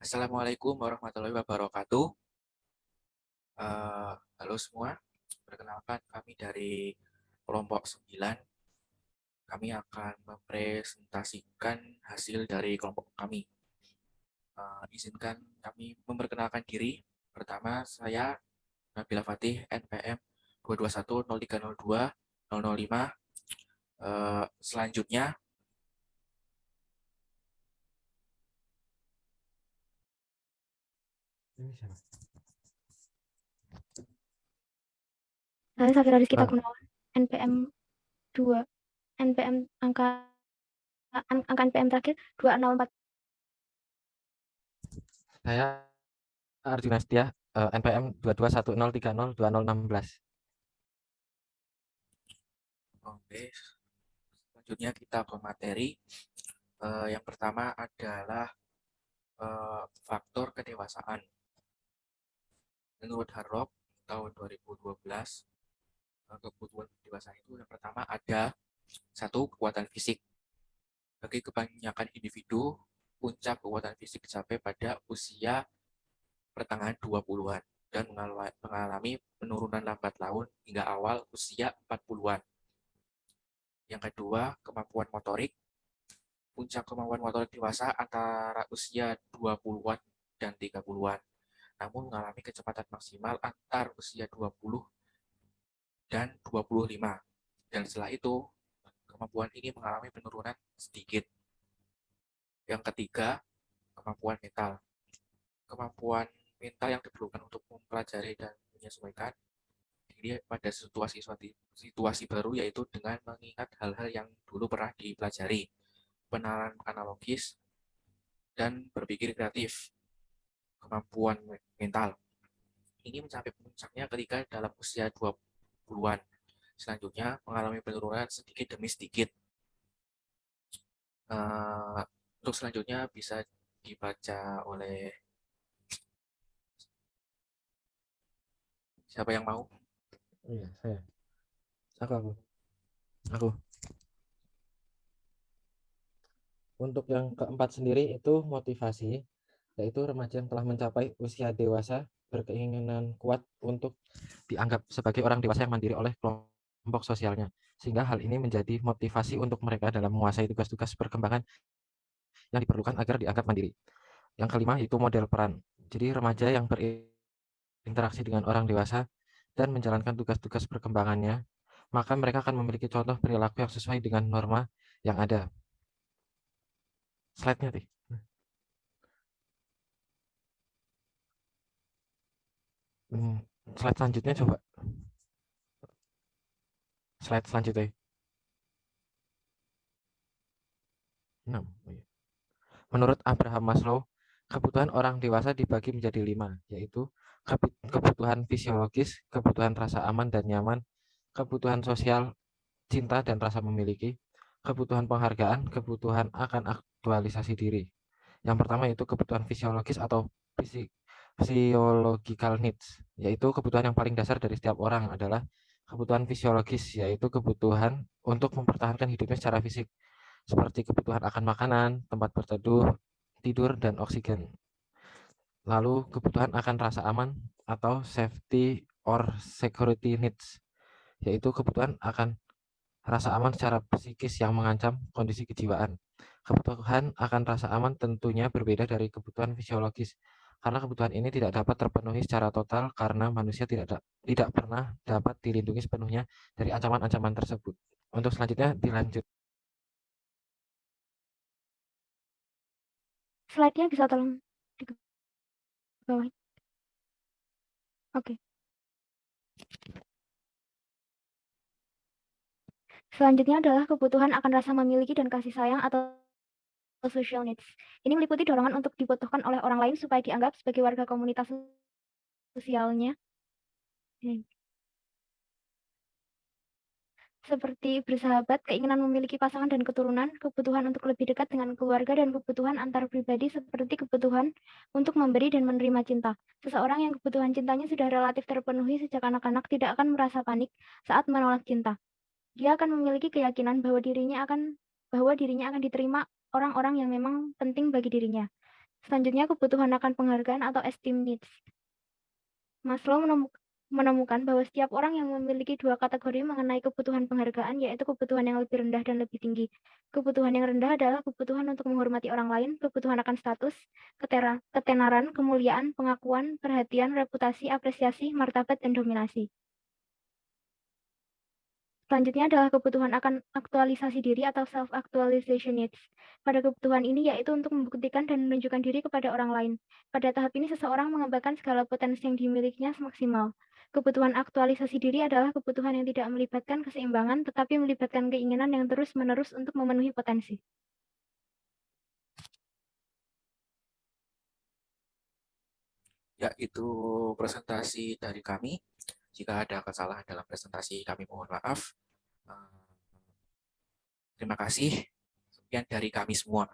Assalamualaikum warahmatullahi wabarakatuh. Halo semua, perkenalkan kami dari kelompok 9. Kami akan mempresentasikan hasil dari kelompok kami. Izinkan kami memperkenalkan diri. Pertama, saya Nabila Fatih, NPM 22103020005. Selanjutnya, Saya Safira Rizkita Nah, Gunawan, NPM 2, NPM angka NPM terakhir 204. saya Arjuna Setia, NPM 2210302016. oke, selanjutnya kita ke materi. Yang pertama adalah faktor kedewasaan. Menurut Harrop tahun 2012, kebutuhan dewasa itu yang pertama ada satu, kekuatan fisik. Bagi kebanyakan individu, puncak kekuatan fisik dicapai pada usia pertengahan 20-an dan mengalami penurunan lambat laun hingga awal usia 40-an. Yang kedua, kemampuan motorik. Puncak kemampuan motorik dewasa antara usia 20-an dan 30-an, namun mengalami kecepatan maksimal antar usia 20 dan 25. Dan setelah itu, kemampuan ini mengalami penurunan sedikit. Yang ketiga, kemampuan mental. Kemampuan mental yang diperlukan untuk mempelajari dan menyesuaikan diri pada situasi baru, yaitu dengan mengingat hal-hal yang dulu pernah dipelajari, penalaran analogis, dan berpikir kreatif. Kemampuan mental ini mencapai puncaknya ketika dalam usia 20-an. Selanjutnya mengalami penurunan sedikit demi sedikit. Untuk selanjutnya bisa dibaca oleh siapa yang mau? Iya, saya. Aku. Untuk yang keempat sendiri itu motivasi, yaitu remaja yang telah mencapai usia dewasa berkeinginan kuat untuk dianggap sebagai orang dewasa yang mandiri oleh kelompok sosialnya, sehingga hal ini menjadi motivasi untuk mereka dalam menguasai tugas-tugas perkembangan yang diperlukan agar dianggap mandiri. Yang kelima itu model peran. Jadi remaja yang berinteraksi dengan orang dewasa dan menjalankan tugas-tugas perkembangannya, maka mereka akan memiliki contoh perilaku yang sesuai dengan norma yang ada. Slide-nya, Tih. Slide selanjutnya coba. Slide selanjutnya. 6. Menurut Abraham Maslow, kebutuhan orang dewasa dibagi menjadi 5, yaitu kebutuhan fisiologis, kebutuhan rasa aman dan nyaman, kebutuhan sosial, cinta dan rasa memiliki, kebutuhan penghargaan, kebutuhan akan aktualisasi diri. Yang pertama yaitu kebutuhan fisiologis atau physiological needs, yaitu kebutuhan yang paling dasar dari setiap orang adalah kebutuhan fisiologis, yaitu kebutuhan untuk mempertahankan hidupnya secara fisik, seperti kebutuhan akan makanan, tempat berteduh, tidur, dan oksigen. Lalu kebutuhan akan rasa aman atau safety or security needs, yaitu kebutuhan akan rasa aman secara psikis yang mengancam kondisi kejiwaan. Kebutuhan akan rasa aman tentunya berbeda dari kebutuhan fisiologis, karena kebutuhan ini tidak dapat terpenuhi secara total karena manusia tidak pernah dapat dilindungi sepenuhnya dari ancaman-ancaman tersebut. Untuk selanjutnya dilanjut. Slide-nya bisa tolong di bawah. Oke. Selanjutnya adalah kebutuhan akan rasa memiliki dan kasih sayang atau social needs. Ini meliputi dorongan untuk dibutuhkan oleh orang lain supaya dianggap sebagai warga komunitas sosialnya. Seperti bersahabat, keinginan memiliki pasangan dan keturunan, kebutuhan untuk lebih dekat dengan keluarga, dan kebutuhan antar pribadi seperti kebutuhan untuk memberi dan menerima cinta. Seseorang yang kebutuhan cintanya sudah relatif terpenuhi sejak anak-anak tidak akan merasa panik saat menolak cinta. Dia akan memiliki keyakinan bahwa dirinya akan diterima orang-orang yang memang penting bagi dirinya. Selanjutnya, kebutuhan akan penghargaan atau esteem needs. Maslow menemukan bahwa setiap orang yang memiliki dua kategori mengenai kebutuhan penghargaan, yaitu kebutuhan yang lebih rendah dan lebih tinggi. Kebutuhan yang rendah adalah kebutuhan untuk menghormati orang lain, kebutuhan akan status, ketenaran, kemuliaan, pengakuan, perhatian, reputasi, apresiasi, martabat, dan dominasi. Selanjutnya adalah kebutuhan akan aktualisasi diri atau self-actualization needs. Pada kebutuhan ini yaitu untuk membuktikan dan menunjukkan diri kepada orang lain. Pada tahap ini seseorang mengembangkan segala potensi yang dimilikinya semaksimal. Kebutuhan aktualisasi diri adalah kebutuhan yang tidak melibatkan keseimbangan, tetapi melibatkan keinginan yang terus-menerus untuk memenuhi potensi. Ya, itu presentasi dari kami. Jika ada kesalahan dalam presentasi, kami mohon maaf. Terima kasih. Sekian dari kami semua.